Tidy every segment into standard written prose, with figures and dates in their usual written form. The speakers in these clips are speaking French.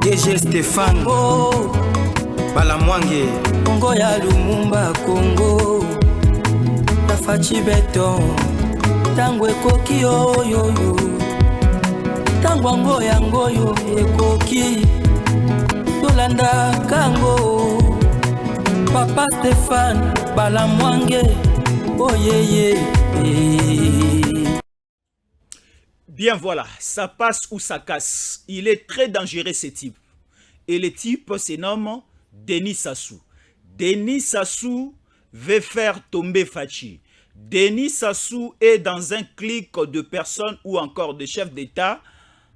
DG Stéphane Balamwange Congo ya Lumumba Congo Tafachi Beton Tango ekoki oyoyo Tango ango yangoyo ekoki Tolanda kango Papa Stéphane Balamwange Oh yeah. Bien voilà, ça passe ou ça casse. Il est très dangereux ce type. Et le type se nomme Denis Sassou. Denis Sassou veut faire tomber Fachi. Denis Sassou est dans un clique de personnes ou encore de chefs d'État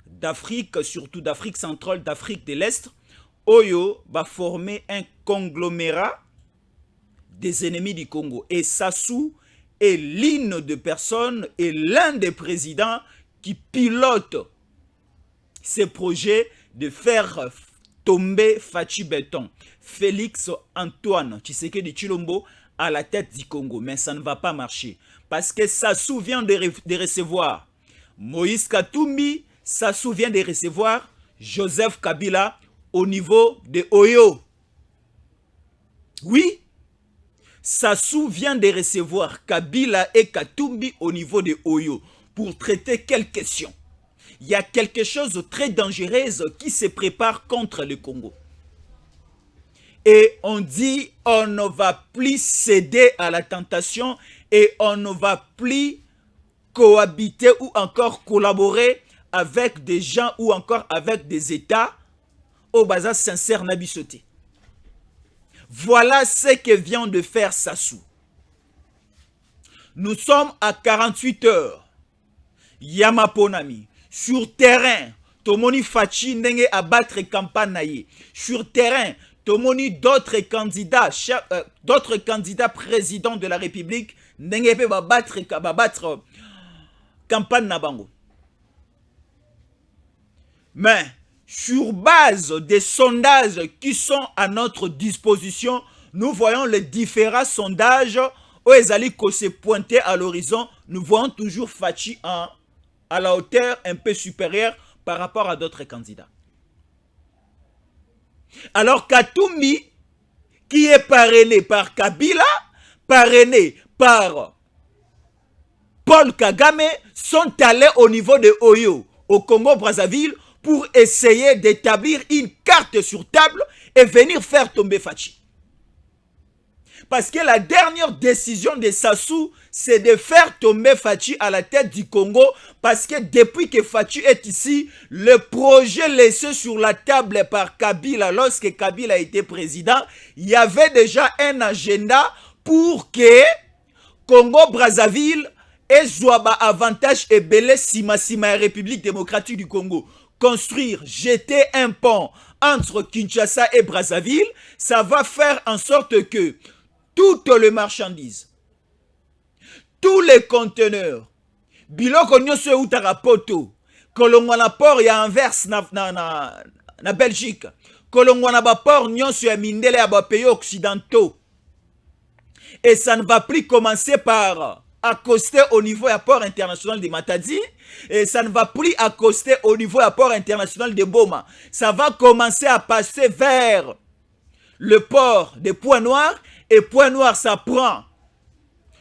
d'Afrique, surtout d'Afrique centrale, d'Afrique de l'Est. Oyo va former un conglomérat des ennemis du Congo. Et Sassou est l'une de personnes et l'un des présidents qui pilote ces projets de faire tomber Fachi Beton. Félix Antoine Tshisekedi Tshilombo à la tête du Congo. Mais ça ne va pas marcher. Parce que Sassou vient de recevoir Moïse Katumbi, Sassou vient de recevoir Joseph Kabila au niveau de Oyo. Oui, Sassou vient de recevoir Kabila et Katumbi au niveau de Oyo. Pour traiter quelle question? Il y a quelque chose de très dangereux qui se prépare contre le Congo. Et on dit, on ne va plus céder à la tentation et on ne va plus cohabiter ou encore collaborer avec des gens ou encore avec des États au bazar sincère Nabisoté. Voilà ce que vient de faire Sassou. Nous sommes à 48 heures. Yamaponami, sur terrain, Tomoni Fachi n'enge abattre campagne. Sur terrain, Tomoni d'autres candidats présidents de la République n'enge pe battre campagne nabango. Mais sur base des sondages qui sont à notre disposition, nous voyons les différents sondages où Ezali ko se pointer à l'horizon. Nous voyons toujours Fachi à la hauteur un peu supérieure par rapport à d'autres candidats. Alors Katumbi, qui est parrainé par Kabila, parrainé par Paul Kagame, sont allés au niveau de Oyo, au Congo-Brazzaville, pour essayer d'établir une carte sur table et venir faire tomber Fachi. Parce que la dernière décision de Sassou, c'est de faire tomber Fachi à la tête du Congo. Parce que depuis que Fachi est ici, le projet laissé sur la table par Kabila, lorsque Kabila était président, il y avait déjà un agenda pour que Congo-Brazzaville ait Zouaba avantage et belé Sima République démocratique du Congo. Construire, jeter un pont entre Kinshasa et Brazzaville, ça va faire en sorte que toutes les marchandises, tous les conteneurs, biloko nyonso utara poto, kolongwana port ya Anvers na Belgique, kolongwana ba port nyonso ya mindele ya ba pays occidentaux. Et ça ne va plus commencer par accoster au niveau du port international de Matadi, et ça ne va plus accoster au niveau du port international de Boma. Ça va commencer à passer vers le port de Pointe-Noire. Et Pointe-Noire, ça prend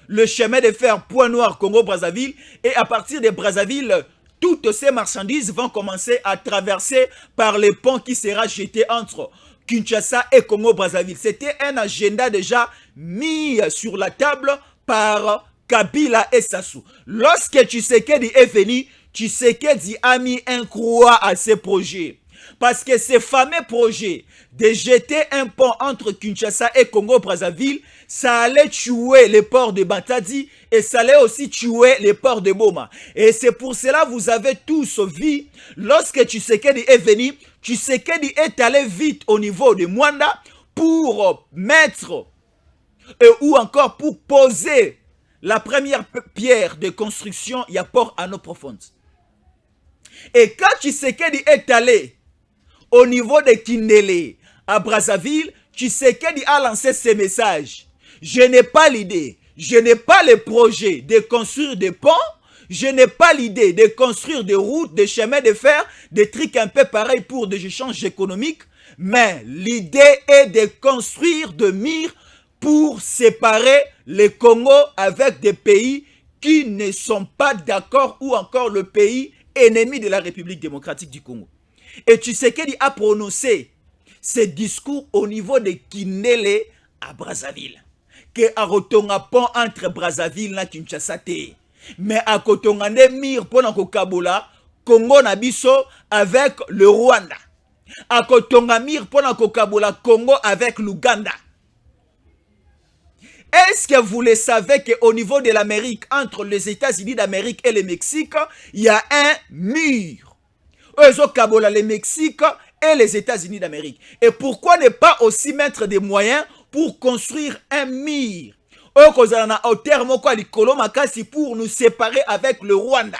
le chemin de fer Pointe-Noire, Congo-Brazzaville. Et à partir de Brazzaville, toutes ces marchandises vont commencer à traverser par le pont qui sera jeté entre Kinshasa et Congo-Brazzaville. C'était un agenda déjà mis sur la table par Kabila et Sassou. Lorsque Tshisekedi est venu, Tshisekedi a mis un croix à ces projets. Parce que ces fameux projets de jeter un pont entre Kinshasa et Congo-Brazzaville, ça allait tuer les ports de Matadi et ça allait aussi tuer les ports de Boma. Et c'est pour cela que vous avez tous vu, lorsque Tshisekedi est venu, Tshisekedi est allé vite au niveau de Mwanda pour mettre ou encore pour poser la première pierre de construction, il y a port à eau profonde. Et quand Tshisekedi est allé au niveau de Kindele, à Brazzaville, Tshisekedi a lancé ce message. Je n'ai pas l'idée, je n'ai pas le projet de construire des ponts, Je n'ai pas l'idée de construire des routes, des chemins de fer, des trucs un peu pareils pour des échanges économiques, mais l'idée est de construire des murs pour séparer le Congo avec des pays qui ne sont pas d'accord ou encore le pays ennemi de la République démocratique du Congo. Et Tshisekedi a prononcé ce discours au niveau de Kindele à Brazzaville. Que a rotonga pont entre Brazzaville et Kinshasa te. Mais à kotonga ne mire pour na kokabola Congo na biso avec le Rwanda. À kotonga mire pour na kokabola Congo avec l'Ouganda. Est-ce que vous le savez qu'au niveau de l'Amérique, entre les États-Unis d'Amérique et le Mexique, il y a un mur? Le Mexique et les États-Unis d'Amérique. Et pourquoi ne pas aussi mettre des moyens pour construire un mur pour nous séparer avec le Rwanda?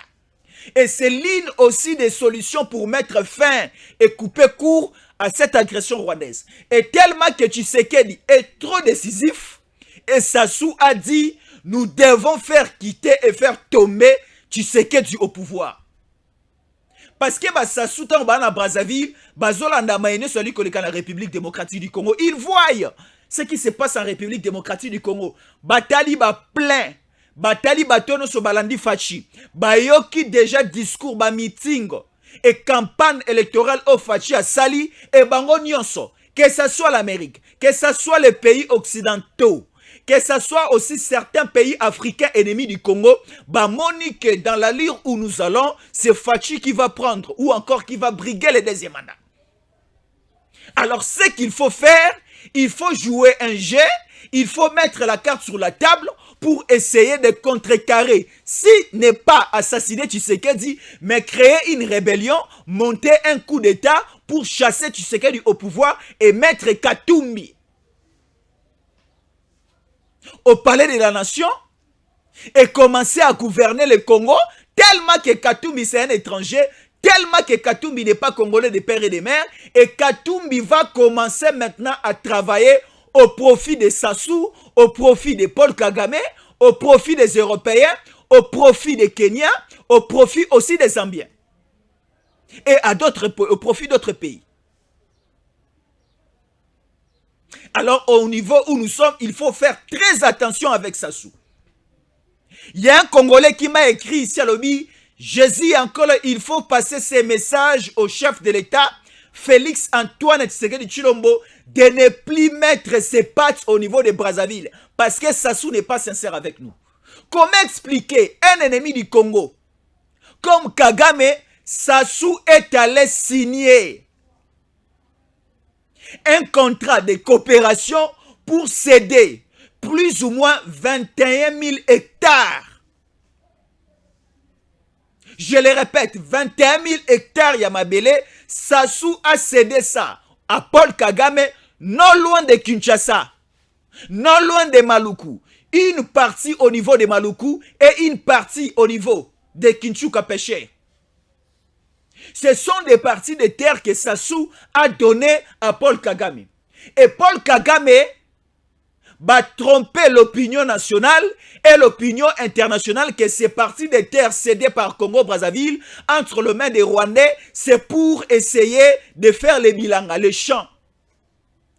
Et c'est l'une aussi des solutions pour mettre fin et couper court à cette agression rwandaise. Et tellement que Tshisekedi est trop décisif, et Sassou a dit, nous devons faire quitter et faire tomber Tshisekedi au pouvoir. Parce que Sassou, dans Brazzaville, Bazolanda Maïne, celui qui est dans la République démocratique du Congo, ils voient ce qui se passe en République démocratique du Congo. Batali ba plein. Batali batono so balandi fachi. Bayoki déjà discours, ba meeting et campagne électorale au fachi à Sali et bango nyonso. Que ce soit l'Amérique, que ce soit les pays occidentaux, que ce soit aussi certains pays africains ennemis du Congo, bah Monique, dans l'allure où nous allons, c'est Fachi qui va prendre ou encore qui va briguer le deuxième mandat. Alors ce qu'il faut faire, il faut jouer un jeu, il faut mettre la carte sur la table pour essayer de contrecarrer. Si n'est pas assassiner Tshisekedi, mais créer une rébellion, monter un coup d'État pour chasser Tshisekedi au pouvoir et mettre Katumbi au palais de la nation et commencer à gouverner le Congo, tellement que Katumbi c'est un étranger, tellement que Katumbi n'est pas congolais de père et de mère, et Katumbi va commencer maintenant à travailler au profit de Sassou, au profit de Paul Kagame, au profit des Européens, au profit des Kenyans, au profit aussi des Zambiens et au profit d'autres pays. Alors, au niveau où nous sommes, il faut faire très attention avec Sassou. Il y a un Congolais qui m'a écrit ici à l'objet, Jésus encore, il faut passer ces messages au chef de l'État, Félix Antoine Tshisekedi Tshilombo, de ne plus mettre ses pattes au niveau de Brazzaville, parce que Sassou n'est pas sincère avec nous. Comment expliquer un ennemi du Congo comme Kagame? Sassou est allé signer un contrat de coopération pour céder plus ou moins 21 000 hectares. Je le répète, 21 000 hectares Yamabele. Sassou a cédé ça à Paul Kagame, non loin de Kinshasa, non loin de Maluku. Une partie au niveau de Maluku et une partie au niveau de Kinshasa-Péché. Ce sont des parties de terre que Sassou a donné à Paul Kagame. Et Paul Kagame va tromper l'opinion nationale et l'opinion internationale que ces parties de terre cédées par Congo-Brazzaville entre les mains des Rwandais, c'est pour essayer de faire les bilanga, les champs,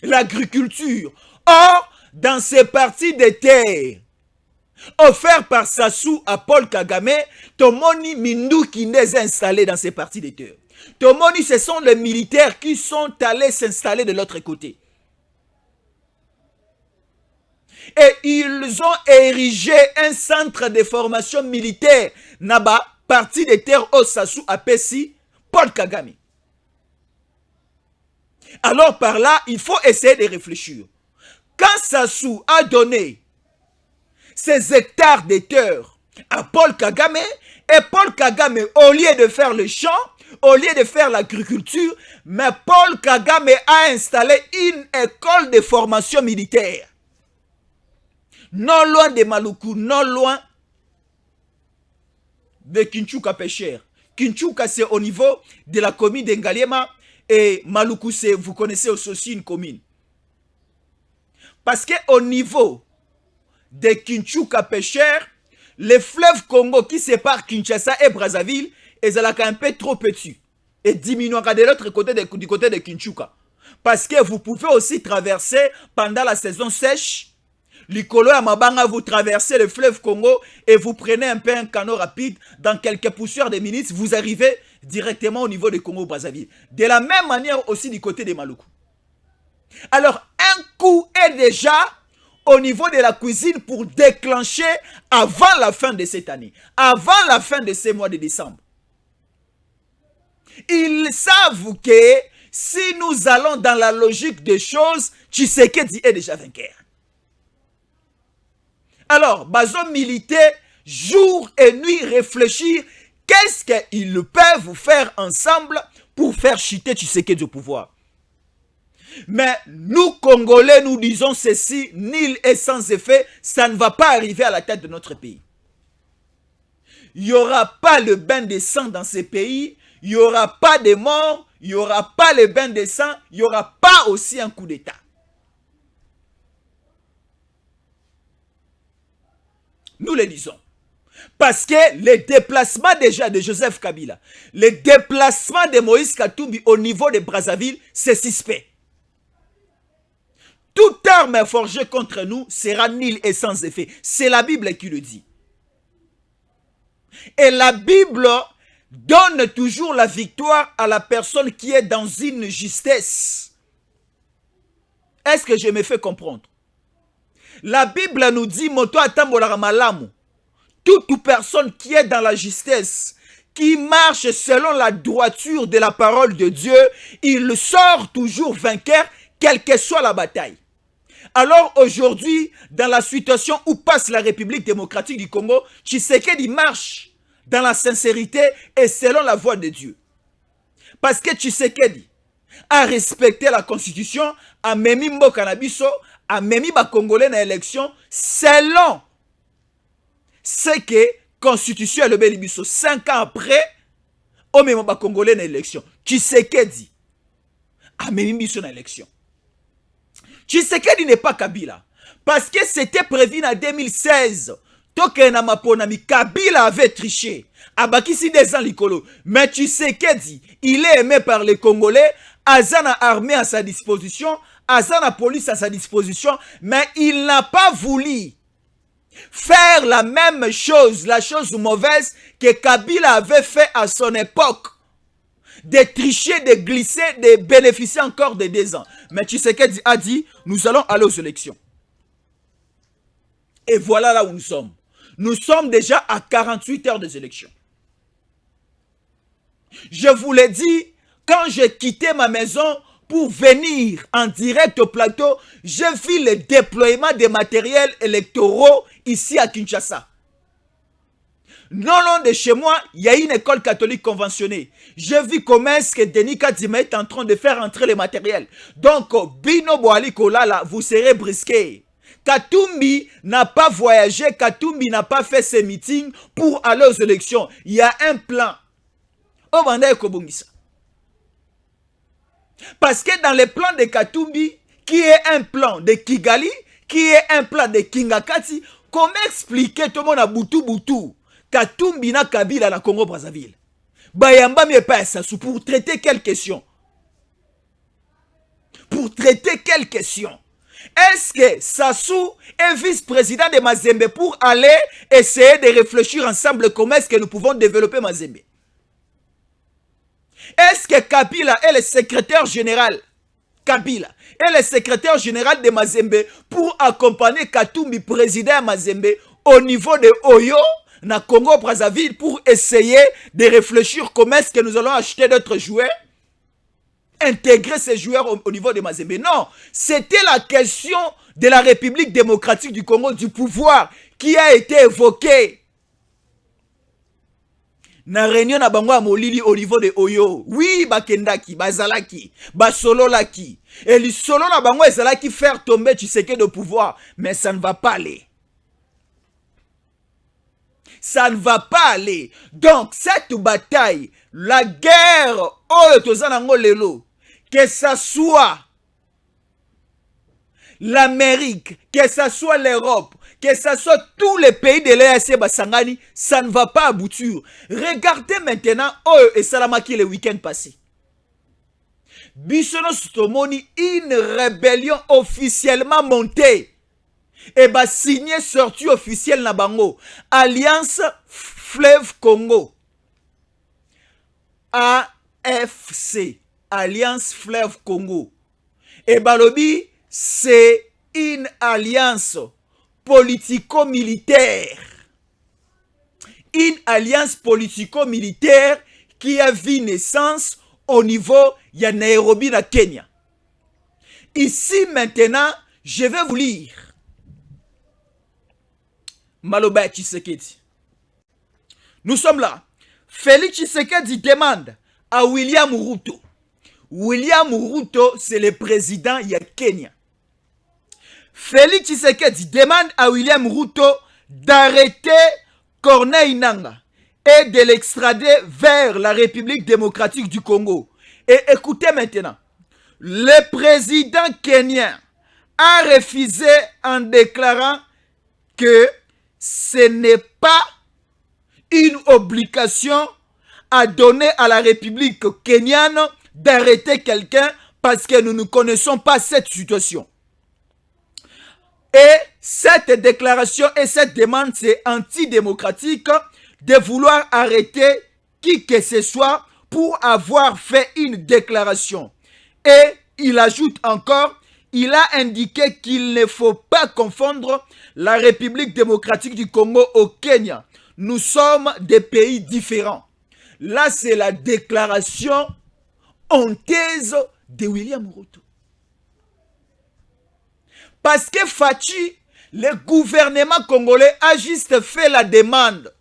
l'agriculture. Or, dans ces parties de terre offert par Sassou à Paul Kagame, Tomoni Mindou qui les a installés dans ces parties de terre. Tomoni, ce sont les militaires qui sont allés s'installer de l'autre côté. Et ils ont érigé un centre de formation militaire Naba, partie de terre au Sassou à Pessi, Paul Kagame. Alors par là, il faut essayer de réfléchir. Quand Sassou a donné ces hectares de terre à Paul Kagame, et Paul Kagame, au lieu de faire le champ, au lieu de faire l'agriculture, mais Paul Kagame a installé une école de formation militaire. Non loin de Maluku, non loin de Kinshasa-Péché. Kinshasa, c'est au niveau de la commune d'Engaliema, et Maluku, c'est, vous connaissez aussi une commune. Parce qu'au niveau de Kinshasa-Péché, le fleuve Congo qui sépare Kinshasa et Brazzaville est un peu trop petit et diminuera de l'autre côté du côté de Kinchuka. Parce que vous pouvez aussi traverser pendant la saison sèche. Likolo ya Mabanga, vous traversez le fleuve Congo et vous prenez un peu un canot rapide. Dans quelques poussières de minutes, vous arrivez directement au niveau de Congo-Brazzaville. De la même manière aussi du côté de Maluku. Alors, un coup est déjà au niveau de la cuisine pour déclencher avant la fin de cette année, avant la fin de ce mois de décembre. Ils savent que si nous allons dans la logique des choses, Tshisekedi est déjà vainqueur. Alors, bazo militaire, jour et nuit réfléchir, qu'est-ce qu'ils peuvent faire ensemble pour faire chuter Tshisekedi au pouvoir. Mais nous, Congolais, nous disons ceci, nul et sans effet, ça ne va pas arriver à la tête de notre pays. Il n'y aura pas le bain de sang dans ces pays, il n'y aura pas de morts, il n'y aura pas le bain de sang, il n'y aura pas aussi un coup d'État. Nous le disons. Parce que les déplacements déjà de Joseph Kabila, les déplacements de Moïse Katumbi au niveau de Brazzaville, c'est suspect. Toute arme forgée contre nous sera nulle et sans effet. C'est la Bible qui le dit. Et la Bible donne toujours la victoire à la personne qui est dans une justesse. Est-ce que je me fais comprendre? La Bible nous dit, moto atambolara malamu. Toute personne qui est dans la justesse, qui marche selon la droiture de la parole de Dieu, il sort toujours vainqueur, quelle que soit la bataille. Alors aujourd'hui, dans la situation où passe la République démocratique du Congo, Tshisekedi marche dans la sincérité et selon la voie de Dieu. Parce que Tshisekedi a respecté la Constitution, a memi mboka na biso, a memi ba Congolais na élection selon ce que Constitution le beli biso. 5 ans après, o memi ba Congolais na élection. Tshisekedi a memi biso na élection. Tshisekedi n'est pas Kabila. Parce que c'était prévu en 2016. Kabila avait triché. Abakisi des ans likolo. Mais Tshisekedi, il est aimé par les Congolais. Azana armée à sa disposition. Azana police à sa disposition. Mais il n'a pas voulu faire la même chose, la chose mauvaise que Kabila avait fait à son époque. De tricher, de glisser, de bénéficier encore de 2 ans. Mais Tshisekedi a dit, nous allons aller aux élections. Et voilà là où nous sommes. Nous sommes déjà à 48 heures des élections. Je vous l'ai dit, quand j'ai quitté ma maison pour venir en direct au plateau, j'ai vu le déploiement des matériels électoraux ici à Kinshasa. Non loin de chez moi, il y a une école catholique conventionnée. J'ai vu comment est-ce que Denis Kadima est en train de faire entrer les matériels. Donc, Bino Boali Kolala, vous serez brisqués. Katumbi n'a pas voyagé, Katumbi n'a pas fait ses meetings pour aller aux élections. Il y a un plan. Parce que dans le plan de Katumbi, qui est un plan de Kigali, qui est un plan de Kingakati, comment expliquer tout le monde à Boutou Katumbi na Kabila na Congo Brazzaville. Bayamba me passe pour traiter quelle question? Pour traiter quelle question? Est-ce que Sassou est vice-président de Mazembe pour aller essayer de réfléchir ensemble comment est-ce que nous pouvons développer Mazembe? Est-ce que Kabila est le secrétaire général? Kabila est le secrétaire général de Mazembe pour accompagner Katumbi, président de Mazembe, au niveau de Oyo, na Congo Brazzaville, pour essayer de réfléchir comment est-ce que nous allons acheter d'autres joueurs, intégrer ces joueurs au niveau de Mazembe. Non, c'était la question de la République démocratique du Congo, du pouvoir, qui a été évoquée. Na réunion na bango molili au niveau de Oyo. Oui, bakendaki, bazalaki, basololaki. Et le solo na bango ezalaki faire tomber Tshisekedi au pouvoir. Mais ça ne va pas aller. Ça ne va pas aller. Donc, cette bataille, la guerre, Oyo tozanango lelo, que ça soit l'Amérique, que ça soit l'Europe, que ce soit tous les pays de l'EAC Basangani, ça ne va pas aboutir. Regardez maintenant, et Salamaki le week-end passé. Bissono Sotomoni, une rébellion officiellement montée. Et bah signé sortie officielle na bango. Alliance Fleuve Congo. AFC. Alliance Fleuve Congo. Et bah lobby, c'est une alliance politico-militaire. Une alliance politico-militaire qui a vu naissance au niveau de Nairobi, na Kenya. Ici maintenant, je vais vous lire Maloba Tshisekedi. Nous sommes là. Félix Tshisekedi demande à William Ruto. William Ruto, c'est le président de Kenya. Félix Tshisekedi demande à William Ruto d'arrêter Corneille Nangaa et de l'extrader vers la République démocratique du Congo. Et écoutez maintenant, le président kenyan a refusé en déclarant que ce n'est pas une obligation à donner à la République kenyane d'arrêter quelqu'un parce que nous ne connaissons pas cette situation. Et cette déclaration et cette demande, c'est antidémocratique de vouloir arrêter qui que ce soit pour avoir fait une déclaration. Et il ajoute encore, il a indiqué qu'il ne faut pas confondre la République démocratique du Congo au Kenya. Nous sommes des pays différents. Là, c'est la déclaration honteuse de William Ruto. Parce que Fachi, le gouvernement congolais a juste fait la demande.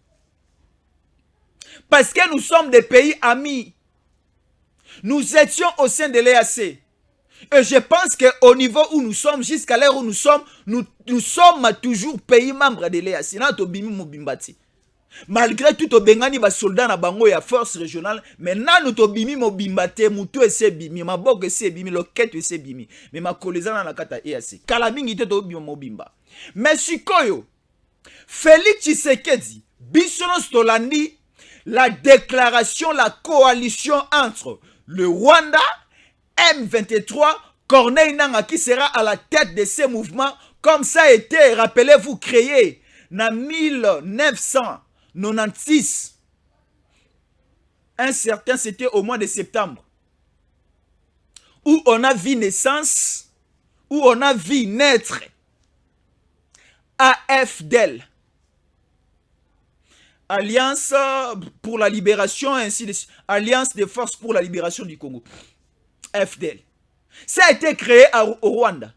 Parce que nous sommes des pays amis. Nous étions au sein de l'EAC. Et je pense qu'au niveau où nous sommes, jusqu'à l'heure où nous sommes toujours pays membres de l'EAC. Malgré tout, Bengani ba soldats na bango ya force régionale, maintenant nous tobimi mobimbate, mutu ese bimi, maboko ese bimi, loket ese bimi, mais ma kolezana na kata EAC. Kalamingi te tobimi mobimba. Mais sikoyo, Félix Tshisekedi, bisono stolandi, la déclaration, la coalition entre le Rwanda, M23, Corneille Nangaa qui sera à la tête de ces mouvements, comme ça a été, rappelez-vous, créé en 1996. Un certain, c'était au mois de septembre, où on a vu naissance, où on a vu naître AFDEL. Alliance pour la libération, ainsi de suite. Alliance des forces pour la libération du Congo. AFDEL. Ça a été créé au Rwanda.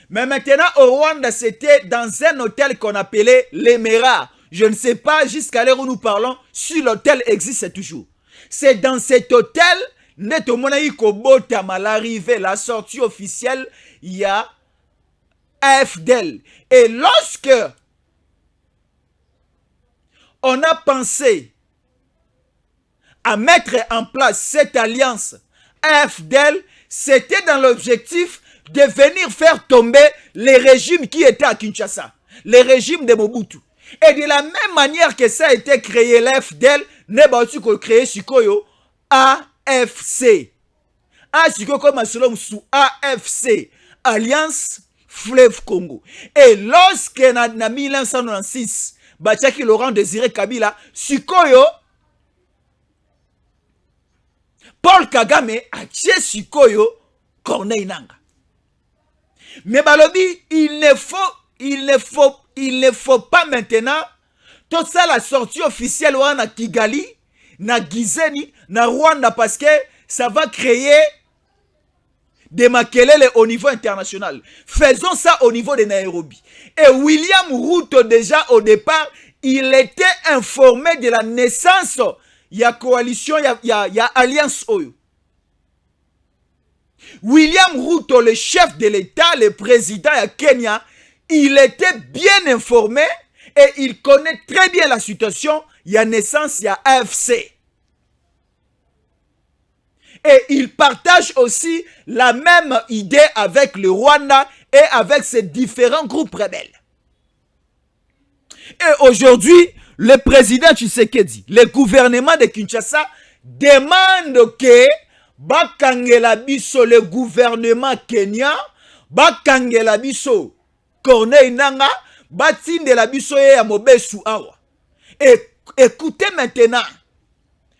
Mais maintenant, au Rwanda, c'était dans un hôtel qu'on appelait l'Emera. Je ne sais pas, jusqu'à l'heure où nous parlons, si l'hôtel existe toujours. C'est dans cet hôtel, l'arrivée, la sortie officielle, il y a AFDEL. Et lorsque on a pensé à mettre en place cette alliance AFDEL, c'était dans l'objectif de venir faire tomber les régimes qui étaient à Kinshasa, les régimes de Mobutu. Et de la même manière que ça a été créé, l'AFDEL, n'est pas aussi créé Sikoyo AFC. Sikoyo comme sous AFC, Alliance Fleuve Congo. Et lorsque en 1996, Bachaki Laurent Désiré Kabila, Sikoyo, Paul Kagame a tué Sikoyo, Corneille Nangaa. Mais balobi, il ne faut pas maintenant tout ça la sortie officielle na Kigali, na Gizeni, na Rwanda parce que ça va créer des makelele au niveau international. Faisons ça au niveau de Nairobi. Et William Ruto déjà au départ, il était informé de la naissance. Il y a coalition, il y a alliance Oyo. William Ruto, le chef de l'État, le président de Kenya, il était bien informé et il connaît très bien la situation. Il y a naissance, il y a AFC. Et il partage aussi la même idée avec le Rwanda et avec ses différents groupes rebelles. Et aujourd'hui, le président Tshisekedi, le gouvernement de Kinshasa demande que bakangela biso le gouvernement Kenya, bakangela biso Corneille Nanga, batindela biso ye ya mobesu awa. Et écoutez maintenant,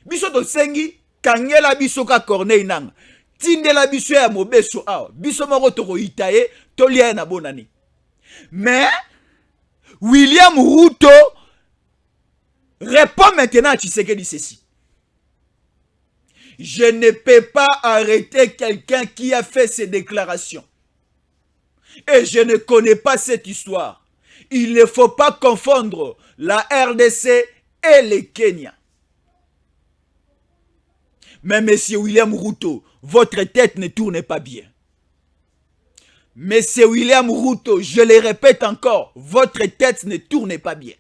biso to sengi kangela biso ka Corneille Nanga, tindela biso ya mobesu awa, biso moko toko itaye, tolia na bonani. Mais William Ruto répond maintenant à Tshisekedi ceci. Je ne peux pas arrêter quelqu'un qui a fait ces déclarations. Et je ne connais pas cette histoire. Il ne faut pas confondre la RDC et le Kenya. Mais monsieur William Ruto, votre tête ne tourne pas bien. Monsieur William Ruto, je le répète encore, votre tête ne tourne pas bien.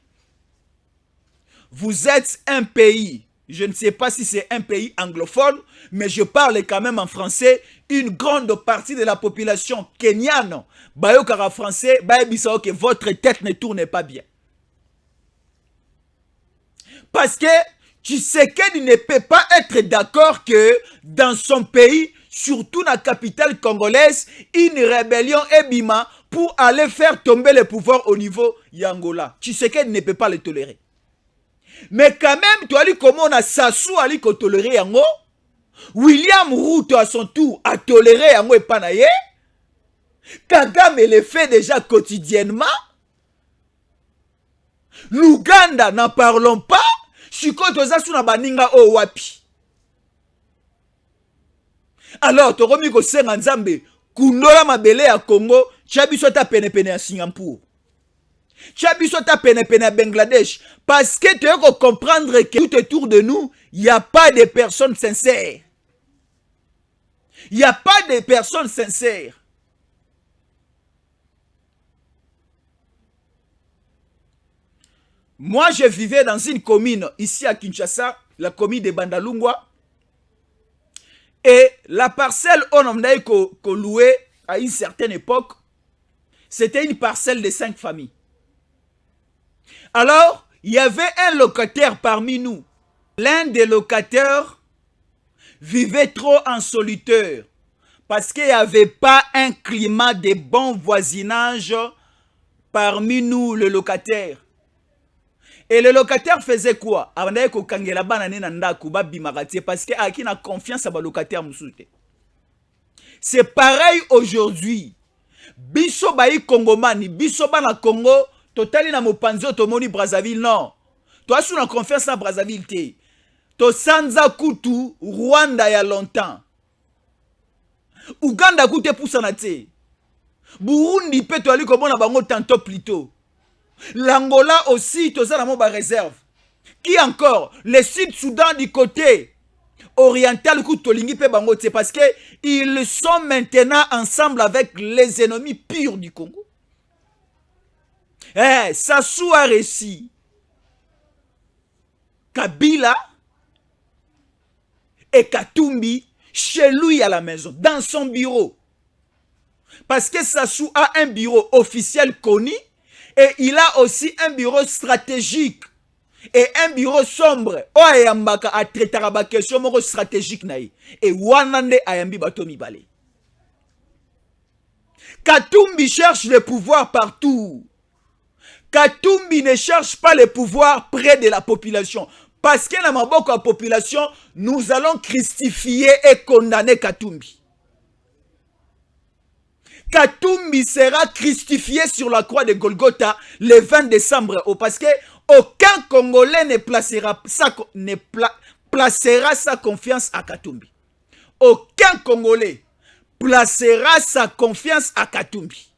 Vous êtes un pays, je ne sais pas si c'est un pays anglophone, mais je parle quand même en français. Une grande partie de la population kenyane, bayokara français, bayebisa que votre tête ne tourne pas bien. Parce que Tshisekedi ne peut pas être d'accord que dans son pays, surtout dans la capitale congolaise, une rébellion est bima pour aller faire tomber le pouvoir au niveau d'Angola. Tshisekedi ne peut pas le tolérer. Mais quand même, tu as dit comment on a Sassou Ali qui toléré Yango. William Ruto à son tour a toléré Yango et Panaye. Kagame le fait déjà quotidiennement. L'Ouganda, n'en parlons pas. Chikoto Zasu na baninga o wapi. Alors, tu as remis que c'est un Nzambe. Kundola mabele à Congo. Chabiso ta pene à Singapour. Chabiso ta pene à Bangladesh. Parce que tu as comprendre que tout autour de nous, il n'y a pas de personnes sincères. Il n'y a pas de personnes sincères. Moi, je vivais dans une commune ici à Kinshasa, la commune de Bandalungwa. Et la parcelle on a loué à une certaine époque, c'était une parcelle de 5 familles. Alors, il y avait un locataire parmi nous. L'un des locataires vivait trop en solitaire parce qu'il n'y avait pas un climat de bon voisinage parmi nous, le locataire. Et le locataire faisait quoi? Parce qu'il a confiance à le locataire. C'est pareil aujourd'hui. Biso bayi Congomani, biso ba na Congo, totali na mopanzi otomoni Brazzaville, non. Toi sous la confiance na Brazzaville te. To sanza kutu Rwanda ya longtemps. Uganda kute poussana te. Burundi pe to ali komona bango tantôt plus tôt. L'Angola aussi, tout ça dans ma réserve. Qui encore? Le Sud-Soudan du côté oriental, c'est parce qu'ils sont maintenant ensemble avec les ennemis purs du Congo. Sassou a réussi. Kabila et Katumbi chez lui à la maison, dans son bureau. Parce que Sassou a un bureau officiel connu. Et il a aussi un bureau stratégique et un bureau sombre. Oyambaka a traité la question stratégique naï. Et wanande ayambi batomi bale. Katumbi cherche le pouvoir partout. Katumbi ne cherche pas le pouvoir près de la population. Parce que dans ma population, nous allons crucifier et condamner Katumbi. Katumbi sera crucifié sur la croix de Golgotha le 20 décembre. Parce que aucun Congolais ne placera sa confiance à Katumbi. Aucun Congolais placera sa confiance à Katumbi.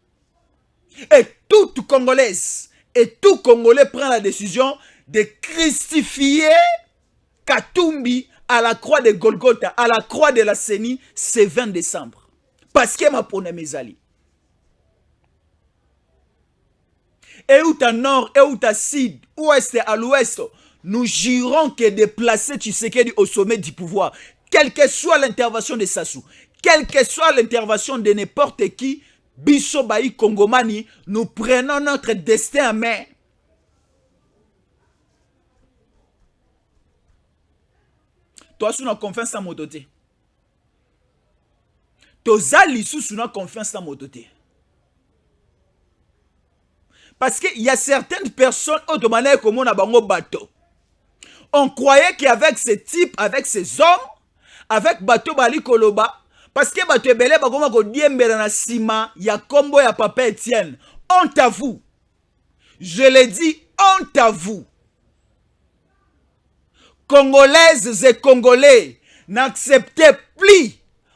Et toute Congolaise et tout Congolais prend la décision de crucifier Katumbi à la croix de Golgotha, à la croix de la CENI, ce 20 décembre. Parce que ma pone mes alliés. Et où à nord, et où à sud, ouest et à l'ouest, nous jurons que de placer Tshisekedi au sommet du pouvoir, quelle que soit l'intervention de Sassou, quelle que soit l'intervention de n'importe qui, Biso Bayi Kongomani, nous prenons notre destin en main. Toi, tu as confiance en mototé. Toza lisusu na confiance en mototé. Parce qu'il y a certaines personnes automanées comme on a bango bateau. On croyait qu'avec ces types, avec ces hommes, avec bateau bali koloba, parce que bateau belé bakoma ko diembela na sima ya kombo ya papa Etienne. Honte à vous. Je l'ai dit, honte à vous. Congolaises et Congolais, n'acceptez plus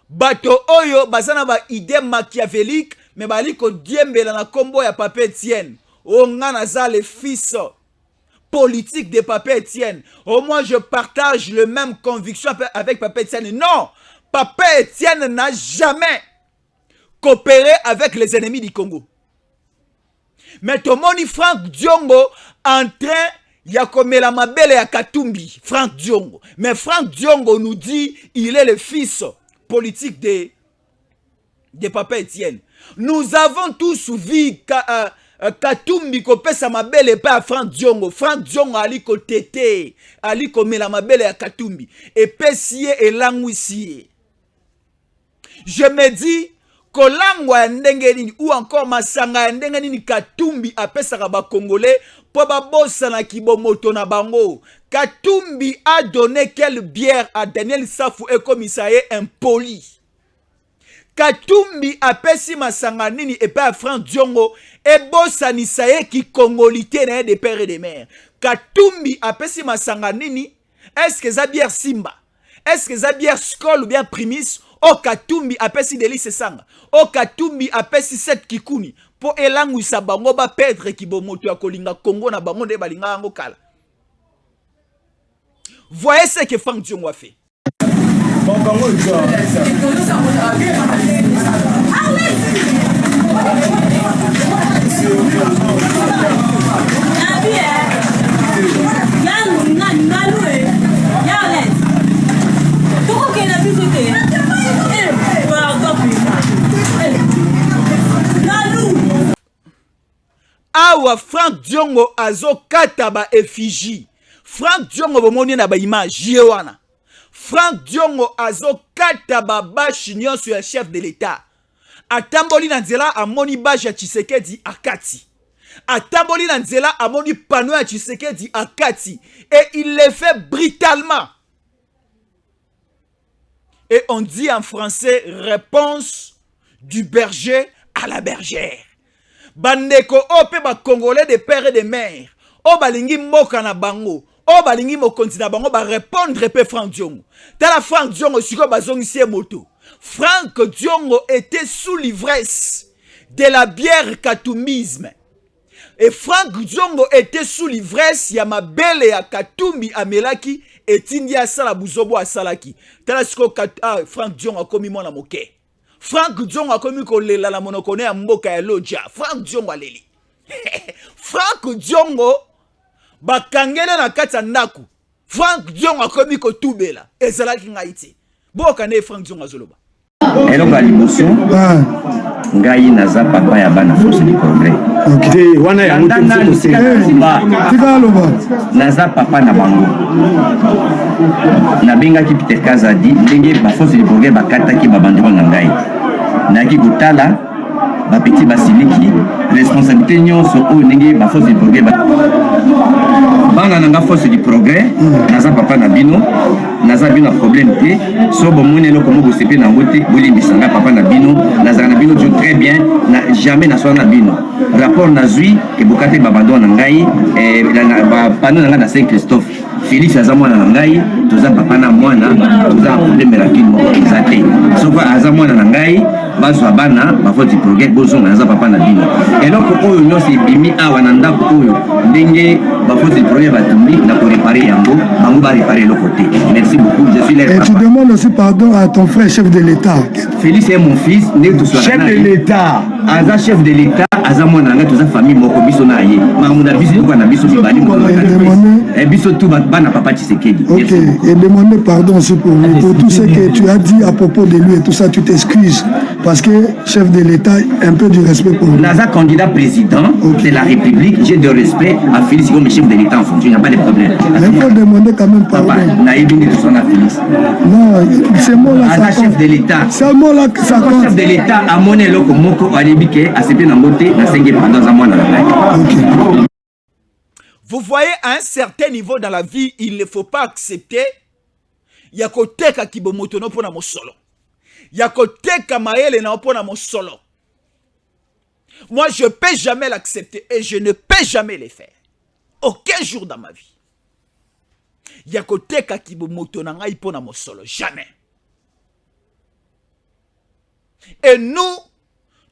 bateau oyo bazana ba idée machiavélique, mais bali ko diembela na kombo ya papa Etienne. Oh, Nganaza, le fils politique de Papa Etienne. Au moins, je partage les mêmes convictions avec Papa Etienne. Non, Papa Etienne n'a jamais coopéré avec les ennemis du Congo. Mais Tomoni Franck Diongo en train de commettre la mabelle à Katumbi. Franck Diongo. Mais Franck Diongo nous dit il est le fils politique de Papa Etienne. Nous avons tous vu Katumbi ko pesa mabele pa Franck Diongo. Franck Diongo ali ko tete, ali ko mela mabele ya Katumbi. Et pesie et langwisie. Je me dis kolangwa ndenge nini ou encore masanga ndenge nini Katumbi apesa ba Congolais po ba bossa na kibomoto na bango. Katumbi a donné quelle bière à Daniel Safou et commissaire impoli. Katumbi apesi masanga nini et pas Franck Diongo et bossa ni saye ki congolité na des pères et des mères. Katumbi apesi masanga nini, est-ce que ça bière Simba, est-ce que ça bière Skol ou bien Primis? O Katumbi apesi Delice Sanga, o Katumbi apesi set kikuni po elangu sa bango ba perdre ki bomoto ya kolinga Congo na bango de balinga ngo kala. Voyez ce que Franck Diongo a fait. Awa Franck Diongo azo kata ba effigie. Franck Diongo bomoni na ba image yewana. Franck Diongo azo kata ba bashi nyonso ya chef de l'État. Atamboli na nzela amoni bashi ya Tshisekedi akati. Atamboli na nzela amoni pano ya Tshisekedi akati. Et il le fait brutalement. Et on dit en français réponse du berger à la bergère. Bandeko ope ba Congolais de père et de mère. O balingi moka na bango. O balingi mokonzi na bango ba répondre pe Franck Diongo. Tala Franck Diongo siko bazongisi moto. Franck Diongo était sous l'ivresse de la bière katumisme. Et Franck Diongo était sous l'ivresse ya mabele ya Katumbi amelaki et tindia sala buzobo asalaki. Tala siko Franck Diongo akomi mona moke. Franck Diongo akomi kolela la monokone ya mboka ya Lodja. Franck Diongo aleli. Franck Diongo bakangele na kati ya ndaku. Franck Diongo akomi kotubela. Ezalaki ngaiti. Boka ne Franck Diongo azoloba. Eloko ya liboso ngai naza papa ya bana force du progrès. Okay, wana ya mutu naza papa na bango. Nabengaki Peter Kazadi ndenge ba force du progrès bakataki babandeko na ngai. Naki kutala ba petit basiliki responsabilité nyonso oyo ndenge ba force du progrès bana nanga force du progrès naza papa na bino naza bino problème te so bomone eloko moko sepe na ngote bolimbisanga papa na bino naza na bino très bien na jamais na so na bino rapport na zui ke bokate babando na ngai ba pano na Saint Christophe Félix aza mwana na ngai toza papa na mwana toza problème rakini moko ezate soko aza mwana na ngai bazwa bana ba force du progrès bozonga naza papa na bino eloko oyo nyonso ebimi awa na ndako oyo ndenge ba force du progrès batumbi na ko réparer yango bango ba réparer le côté. Merci beaucoup, je suis là. Et tu demandes aussi pardon à ton frère chef de l'État. Félix est mon fils, chef de l'État. Aza chef de l'État, aza mwana nga toza famille moko biso na ye. Makamunda biso ko na biso bibali moko. Et biso tout bana papa Tshisekedi. OK, et demander pardon aussi pour lui, pour tout ce que tu as dit à propos de lui et tout ça, tu t'excuses parce que chef de l'État, un peu du respect pour lui. Naza candidat président de la République, j'ai de respect à Félix comme chef de l'État en fonction, il n'y a pas de problème. Mais il faut demander quand même pardon. Papa, naïbini tout son Félix. Non, c'est moi là. Aza chef de l'État. C'est moi là que ça compte. Chef de l'État a moné loko moko alibike a sepe na moté na senge pardon za mwana na. OK. Vous voyez, à un certain niveau dans la vie, il ne faut pas accepter yakoteka kibomotono pona mo solo. Yakoteka maele na pona mo solo. Moi, je ne peux jamais l'accepter et je ne peux jamais le faire. Aucun jour dans ma vie. Yakoteka kibomotono ngai pona mo solo. Jamais. Et nous,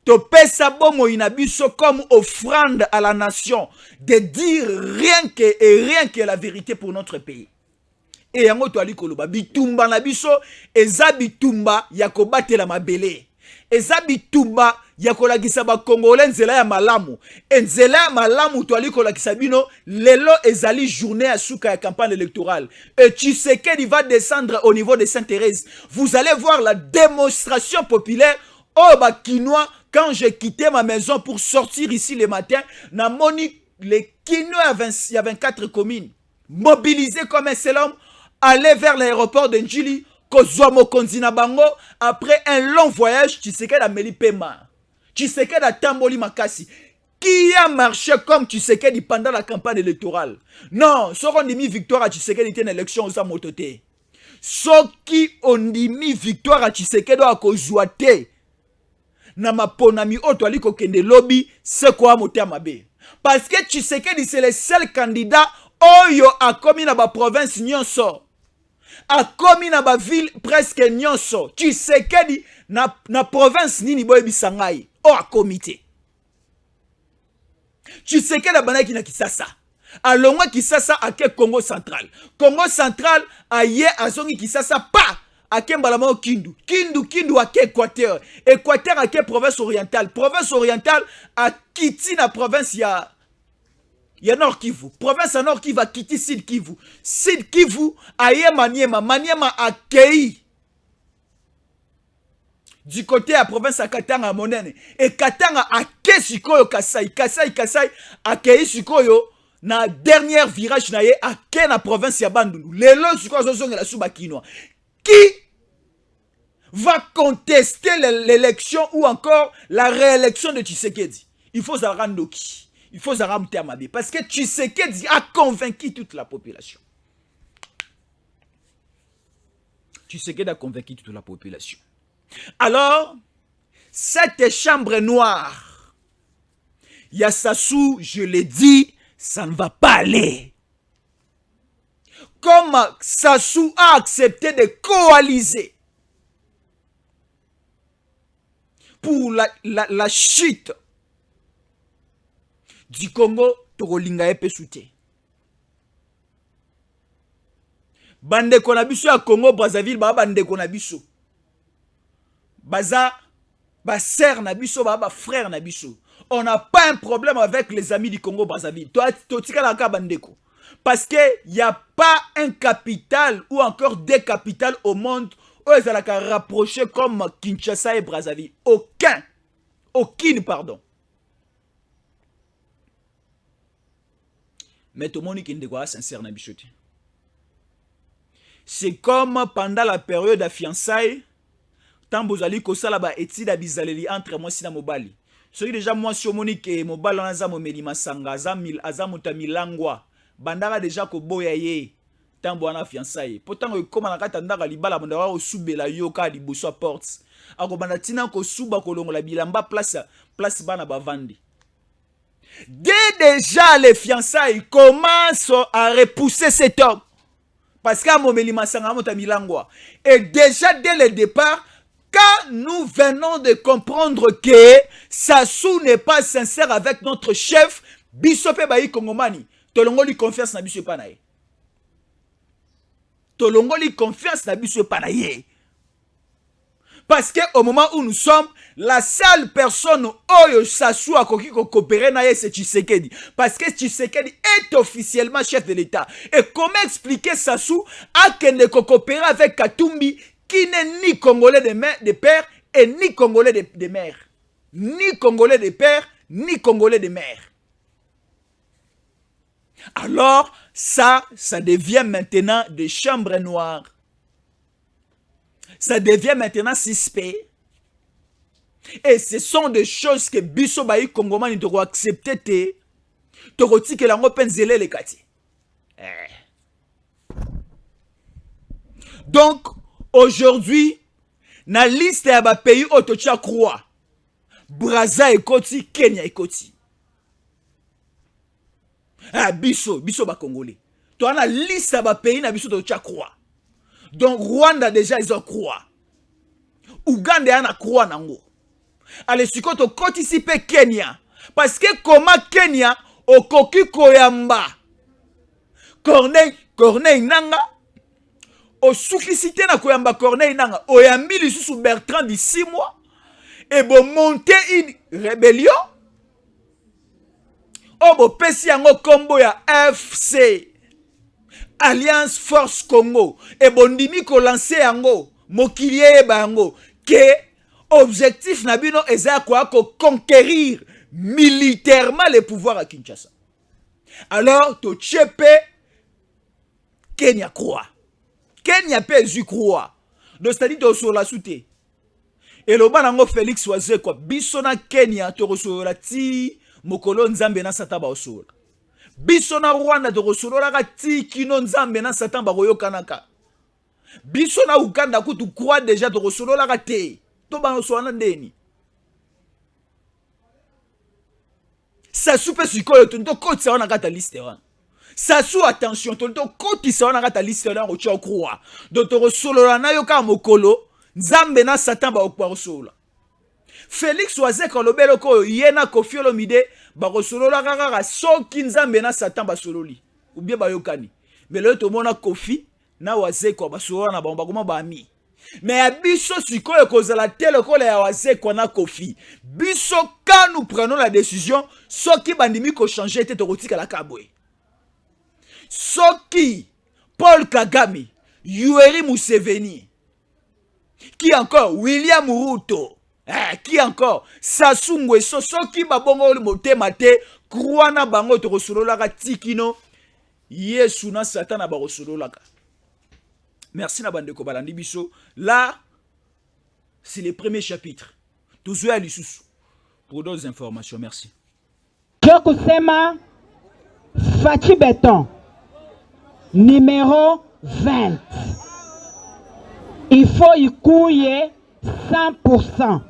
topesa bomo inabiso comme offrande à la nation de dire rien que la vérité pour notre pays. Et yango to ali koloba bitumba na biso eza bitumba ya kobatela mabele. Eza bitumba ya kolakisa ba Congolais nzela ya malamu. Nzela ya malamu to ali kolakisa bino lelo ezali journée à suka ya campagne électorale. Et Tshisekedi va descendre au niveau de Sainte-Thérèse. Vous allez voir la démonstration populaire. Oh bah Kinois, quand j'ai quitté ma maison pour sortir ici le matin, na moni les Kinois, il y a 24 communes, mobilisés comme un seul homme, aller vers l'aéroport de Njili, Kozwamo Konzina Bango, après un long voyage, Tshisekedi a Meli Pema, Tshisekedi a Tamboli Makasi. Qui a marché comme Tshisekedi pendant la campagne électorale? Non, ce qu'on a mis victoire à Tshisekedi était une élection aux Amototé. Ce qui ont mis victoire à Tshisekedi a Kozwate. Na maponami oto aliko kende lobby c'est quoi moté mabe parce que Tshisekedi c'est le seul candidat oyo a commis na ba province nyonso a commis na ba ville presque nyonso Tshisekedi na province nini boye bisangai o a comité Tshisekedi abanaki na Kisasa alongwa Kisasa ake Congo central aye azongi Kisasa pa Akemba la Kindu ake Équateur ake province orientale a quitté la province ya Nord Kivu province à Nord Kivu a quitté Sud Kivu aye Maniema accueilli du côté à province à Katanga monene et Katanga ake sikoyo Kasai accueilli sikoyo na dernière virage na ye ake na province ya Bandundu lelo sikoyo zozonga la suba Kinois. Qui va contester l'élection ou encore la réélection de Tshisekedi? Il faut Zarandoki. Il faut Zaram Termabi. Parce que Tshisekedi a convaincu toute la population. Tshisekedi a convaincu toute la population. Alors, cette chambre noire, Yassasou, je l'ai dit, ça ne va pas aller. Comme Sassou a accepté de coaliser pour la chute du Congo, Togolinga epe soute. Bande konabiso à Congo, Brazzaville, bande konabiso. Baza, ser nabiso, frère nabiso. On n'a pas un problème avec les amis du Congo, Brazzaville. Toi, tika la ka bandeko. Parce qu'il n'y a pas un capital ou encore des capitales au monde où ils allaient rapprocher comme Kinshasa et Brazzaville. Aucune, pardon. Mais tout le monde est sincère. C'est comme pendant la période de fiançailles, tant que vous allez étude entre moi et Mobali. Ce qui déjà moi sur Monique Mobali on a momeli masanga azamuta milangwa. Bandara déjà ko boya ye tambo ana fiançailles pourtant comme na kata ndaka libala bandara o subela yoka di boso portes ako banatina ko suba ko longola bilamba place bana bavandi dès déjà les fiançailles commencent à repousser cet homme parce qu'à momeli masanga mota milangwa et déjà dès le départ quand nous venons de comprendre que Sassou n'est pas sincère avec notre chef Bisope Bayi Kongomani Tolongoli confiance na biso panaye. Tolongoli confiance na biso panaye. Parce que au moment où nous sommes, la seule personne Oyo Sassou a coopéré c'est Tshisekedi. Parce que Tshisekedi est officiellement chef de l'État. Et comment expliquer Sassou a qu'elle ne coopérer avec Katumbi qui n'est ni Congolais de père et ni Congolais de mère. Ni Congolais de père, ni Congolais de mère. Alors, ça devient maintenant des chambres noires. Ça devient maintenant suspect. Et ce sont des choses que Bisso Bayi Kongoman doit accepter. Toroti que l'ango penzele le kati. Donc, aujourd'hui, na liste ya ba pays otocha croix. Brazza et Koti, Kenya et Koti. Bisso ba Congolais. Toi, na liste ya ba pays na Bisso otocha croix. Donc, Rwanda déjà, ils ont croix. Ouganda, ils ont croix nango. Allez, si tu as Kenya. Parce que comment Kenya, au Koki Koyamba, Corneille Nanga, au Soukicité na Koyamba Corneille Nanga, au Yambi sous Bertrand de 6 mois, et bon monter une rébellion, au bon pesi yango combo ya FC, Alliance Force Congo, et bon dimi ko lancé yango, mokilier bango, que objectif nabino eza quoi conquérir militairement le pouvoir à Kinshasa. Alors to chepe Kenya croix. Kenya pe zu croix. Donc c'est-à-dire to sur la soute. Et le banango Félix Oise quoi bisona Kenya to resolola ti mokolo nzambe na sataba osola. Bisona Rwanda to resolola ka ti kino nzambe na satamba koyokanaka. Bisona Uganda ko tu croix déjà to resolola ka te. Sassou peut se coller, tu côté ça on a gâté liste. Sassou attention, tu côté ça on a gâté liste là au tchao croix. Donc tu solo la na yoka mokolo, nzambe na satan ba okwa solo. Félix Oise quand le belo ko yena Koffi Olomide ba solo la kaka soki nzambe na satan ba solo li. Ou bien ba yokani. Mais là to mona Koffi na Oise ko ba solo na ba koma ba ami. Mais biso sikoyo kozala tele ko ya Oise kona Koffi. Biso quand nous prenons la décision, soki bandimi ko changer tete rotika la kabwe. Soki Paul Kagame, Yoweri Museveni, qui encore William Ruto, qui encore Sassou Nguesso, soki babongo le motema te kruana bango to rosololaka tikino Yesu na Satan ba rosololaka. Merci na bande ko balandi biso. Là, c'est le premier chapitre. Toujours à l'issue. Pour d'autres informations, merci. Jokusema Fachi Béton, numéro 20. Il faut y couiller 100%.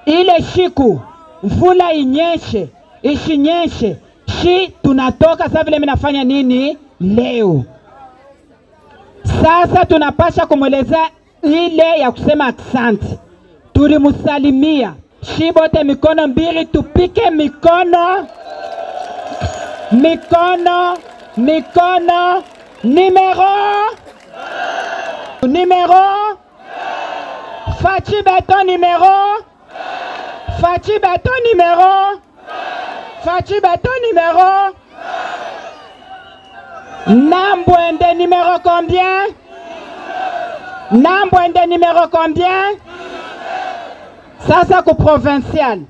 Ile shiku, vula inyeshe, ishinyeshe, shi tunatoka sa vile minafanya nini leo. Sasa tunapasha kumweleza ile ya kusema asante. Tulimusalimia. Shibote mikono mbili, tupike mikono. Mikono, mikono, numéro. Fachi Béton numéro. Fachi Béton numéro. Fachi Béton numéro. Nambwende numéro combien? Nambwende numéro combien? Ça c'est au provincial.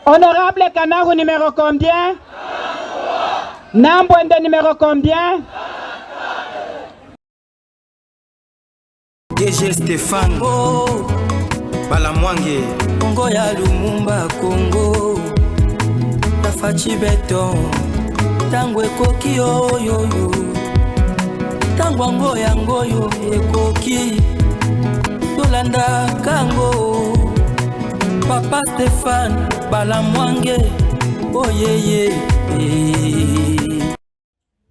Honorable Kanaru numéro combien? Nambwende numéro combien? DG Stéphane Balamwange Congo ya Lumumba Congo Fachi Béton Tango ekoki oyoyo Tango ango yango yo ekoki Tolanda kango Papa Stéphane Balamwange Oyeye